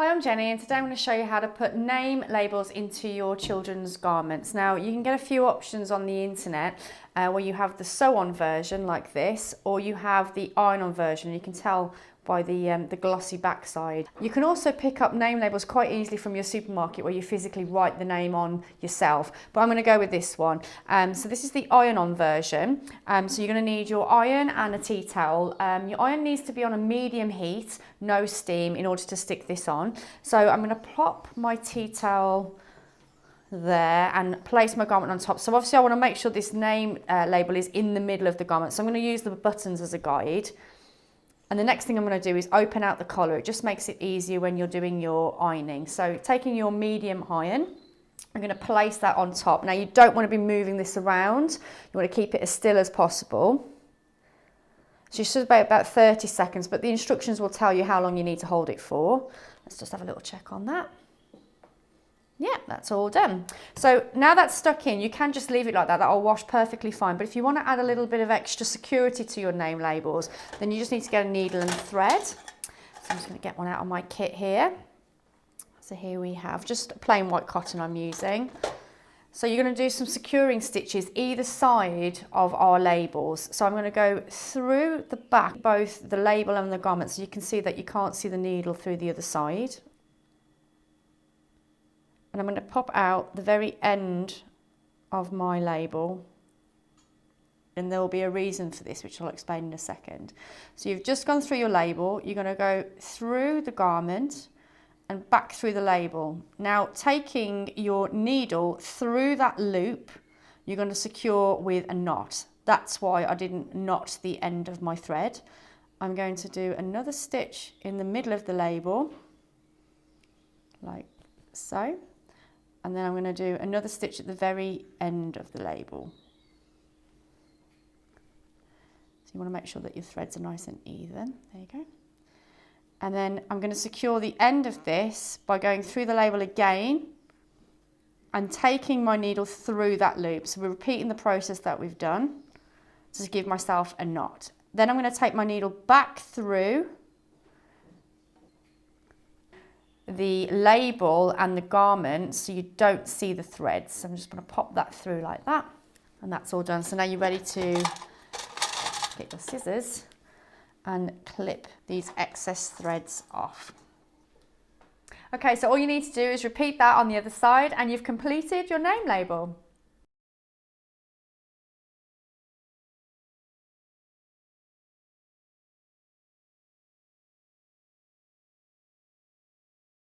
Hi, I'm Jenny, and today I'm going to show you how to put name labels into your children's garments. Now, you can get a few options on the internet where you have the sew-on version like this, or you have the iron-on version. You can tell by the glossy backside. You can also pick up name labels quite easily from your supermarket where you physically write the name on yourself, but I'm going to go with this one. So this is the iron-on version. So you're going to need your iron and a tea towel. Your iron needs to be on a medium heat, no steam, in order to stick this on. So I'm going to plop my tea towel there and place my garment on top. So obviously I want to make sure this name label is in the middle of the garment. So I'm going to use the buttons as a guide. And the next thing I'm going to do is open out the collar. It just makes it easier when you're doing your ironing. So taking your medium iron, I'm going to place that on top. Now you don't want to be moving this around. You want to keep it as still as possible. So you should wait about 30 seconds, but the instructions will tell you how long you need to hold it for. Let's just have a little check on that. Yeah, that's all done. So now that's stuck in, you can just leave it like that. That'll wash perfectly fine. But if you want to add a little bit of extra security to your name labels, then you just need to get a needle and thread. So I'm just going to get one out of my kit here. So here we have just plain white cotton I'm using. So you're going to do some securing stitches either side of our labels. So I'm going to go through the back, both the label and the garment. So you can see that you can't see the needle through the other side. And I'm going to pop out the very end of my label, and there will be a reason for this, which I'll explain in a second. So you've just gone through your label, you're going to go through the garment and back through the label. Now taking your needle through that loop, you're going to secure with a knot. That's why I didn't knot the end of my thread. I'm going to do another stitch in the middle of the label, like so. And then I'm going to do another stitch at the very end of the label. So you want to make sure that your threads are nice and even. There you go. And then I'm going to secure the end of this by going through the label again and taking my needle through that loop. So we're repeating the process that we've done to give myself a knot. Then I'm going to take my needle back through the label and the garment so you don't see the threads. So I'm just going to pop that through like that, and that's all done. So now you're ready to get your scissors and clip these excess threads off. Okay, so all you need to do is repeat that on the other side and you've completed your name label.